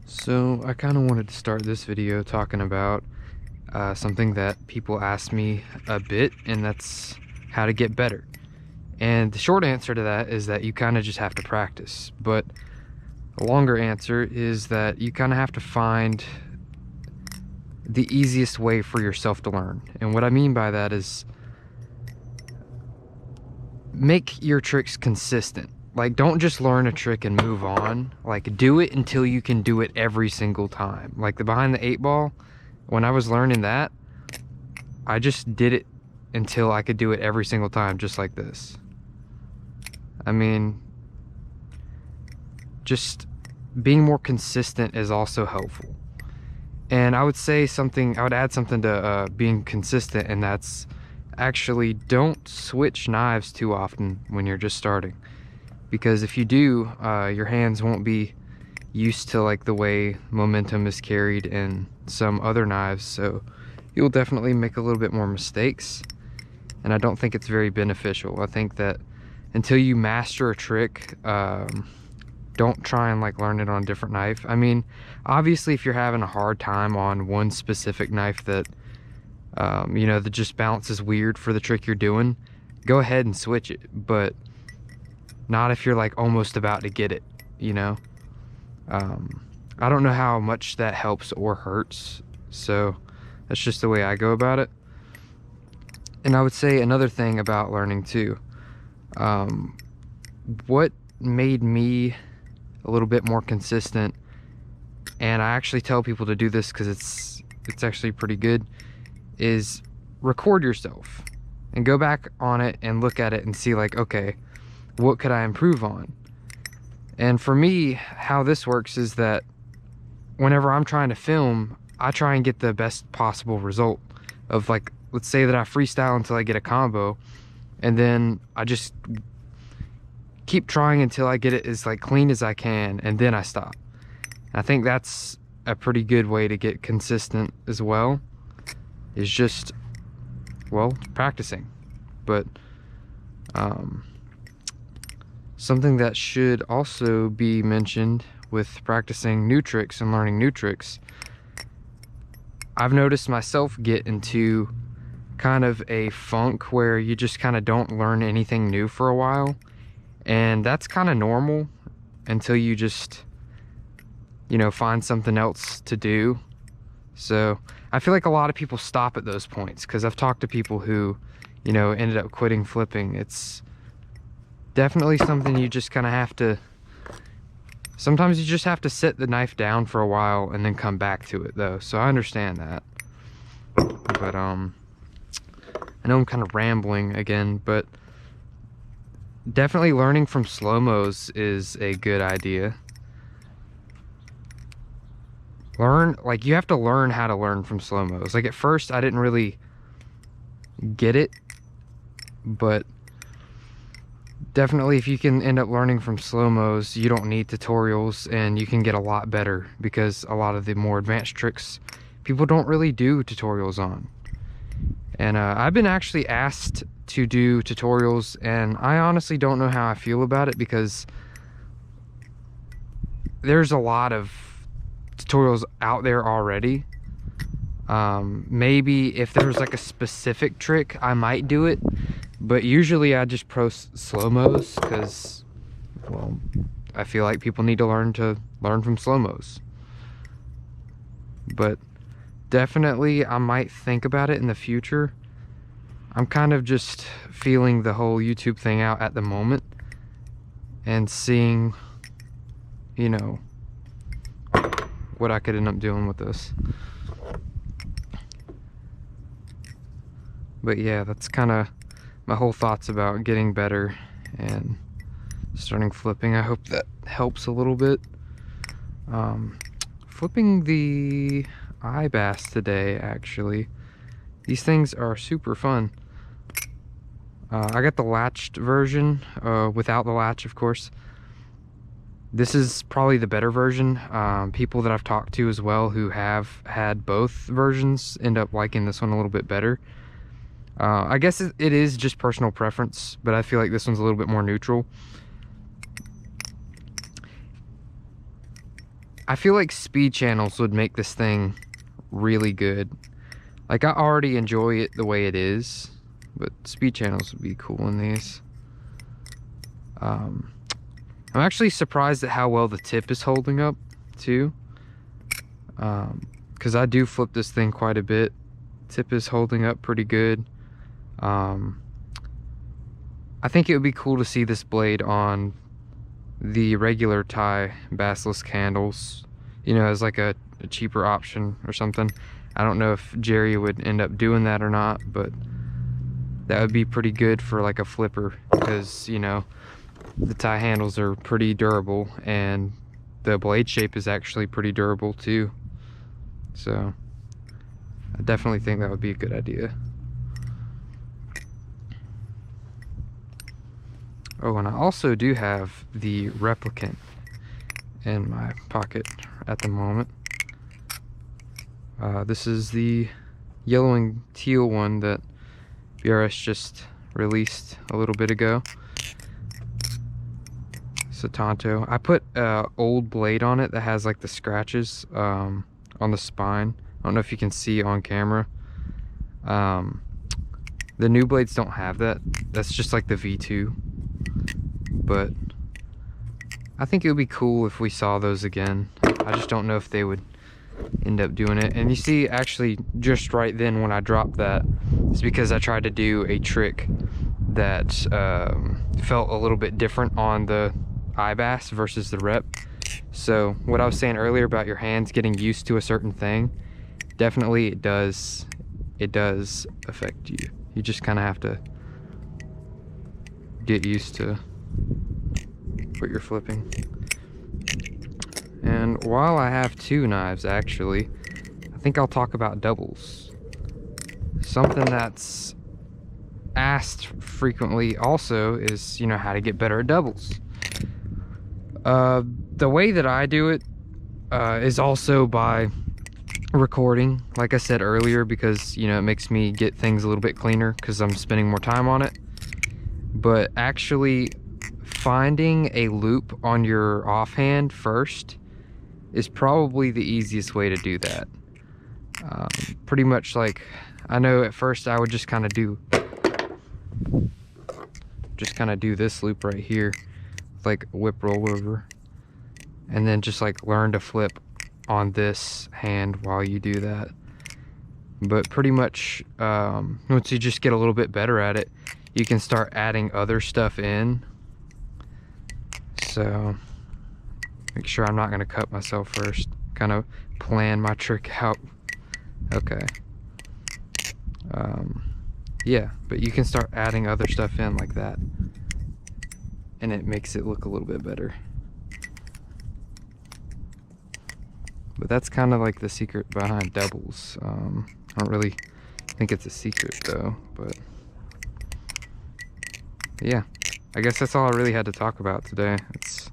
So I kind of wanted to start this video talking about something that people ask me a bit, and that's how to get better. And the short answer to that is that you kind of just have to practice. But the longer answer is that you kind of have to find the easiest way for yourself to learn. And what I mean by that is make your tricks consistent. Like, don't just learn a trick and move on. Like, do it until you can do it every single time. Like the behind the 8-ball, when I was learning that, I just did it until I could do it every single time, just like this. I mean, just being more consistent is also helpful. And I would say something, I would add something to being consistent, and that's actually don't switch knives too often when you're just starting. Because if you do, your hands won't be used to like the way momentum is carried in some other knives, so you'll definitely make a little bit more mistakes, and I don't think it's very beneficial. I think that until you master a trick, don't try and like learn it on a different knife. I mean, obviously if you're having a hard time on one specific knife that you know, that just bounces weird for the trick you're doing, go ahead and switch it, but not if you're like almost about to get it, you know. I don't know how much that helps or hurts, so that's just the way I go about it. And I would say another thing about learning too, what made me a little bit more consistent, and I actually tell people to do this because it's actually pretty good, is record yourself and go back on it and look at it and see like, okay, what could I improve on? And for me, how this works is that whenever I'm trying to film, I try and get the best possible result of, like, let's say that I freestyle until I get a combo, and then I just keep trying until I get it as like clean as I can, and then I stop. I think that's a pretty good way to get consistent as well, is just, well, practicing. But something that should also be mentioned with practicing new tricks and learning new tricks, I've noticed myself get into kind of a funk where you just kind of don't learn anything new for a while, and that's kind of normal until you just, you know, find something else to do. So I feel like a lot of people stop at those points, because I've talked to people who, you know, ended up quitting flipping. It's definitely something you just kind of have to, sometimes you just have to set the knife down for a while and then come back to it though. So I understand that. But I know I'm kind of rambling again, but definitely learning from slow-mos is a good idea. Like, you have to learn how to learn from slow-mos. Like, at first I didn't really get it, but definitely if you can end up learning from slow-mos, you don't need tutorials, and you can get a lot better, because a lot of the more advanced tricks people don't really do tutorials on. And I've been actually asked to do tutorials, and I honestly don't know how I feel about it, because there's a lot of tutorials out there already. Maybe if there was like a specific trick, I might do it, but usually I just post slow-mos because, well, I feel like people need to learn from slow-mos. But definitely I might think about it in the future. I'm kind of just feeling the whole YouTube thing out at the moment and seeing, you know, what I could end up doing with this. But yeah, that's kind of my whole thoughts about getting better and starting flipping. I hope that helps a little bit. Flipping the iBass today, actually. These things are super fun. I got the latched version, without the latch, of course. This is probably the better version. People that I've talked to as well who have had both versions end up liking this one a little bit better. I guess it is just personal preference, but I feel like this one's a little bit more neutral. I feel like speed channels would make this thing really good. Like, I already enjoy it the way it is, but speed channels would be cool in these. I'm actually surprised at how well the tip is holding up too, because I do flip this thing quite a bit. Tip is holding up pretty good. I think it would be cool to see this blade on the regular Thai bassless candles, you know, as like a cheaper option or something. I don't know if Jerry would end up doing that or not, but that would be pretty good for like a flipper, because, you know, the Thai handles are pretty durable and the blade shape is actually pretty durable too. So I definitely think that would be a good idea. Oh, and I also do have the Replicant in my pocket at the moment. This is the yellow and teal one that BRS just released a little bit ago. Satanto. I put an old blade on it that has like the scratches on the spine. I don't know if you can see on camera. The new blades don't have that. That's just like the V2. But I think it would be cool if we saw those again. I just don't know if they would end up doing it. And you see, actually, just right then when I dropped that, it's because I tried to do a trick that felt a little bit different on the iBass versus the Rep. So what I was saying earlier about your hands getting used to a certain thing, definitely it does affect you. You just kind of have to get used to what you're flipping. And while I have two knives, actually, I think I'll talk about doubles. Something that's asked frequently also is, you know, how to get better at doubles. The way that I do it is also by recording, like I said earlier, because, you know, it makes me get things a little bit cleaner because I'm spending more time on it. But actually finding a loop on your offhand first is probably the easiest way to do that. Pretty much, like, I know at first I would just kind of do this loop right here, like whip rollover, and then just like learn to flip on this hand while you do that. But pretty much once you just get a little bit better at it, you can start adding other stuff in. So make sure I'm not going to cut myself first. Kind of plan my trick out. Okay. Yeah, but you can start adding other stuff in like that, and it makes it look a little bit better. But that's kind of like the secret behind doubles. I don't really think it's a secret though, but yeah, I guess that's all I really had to talk about today. It's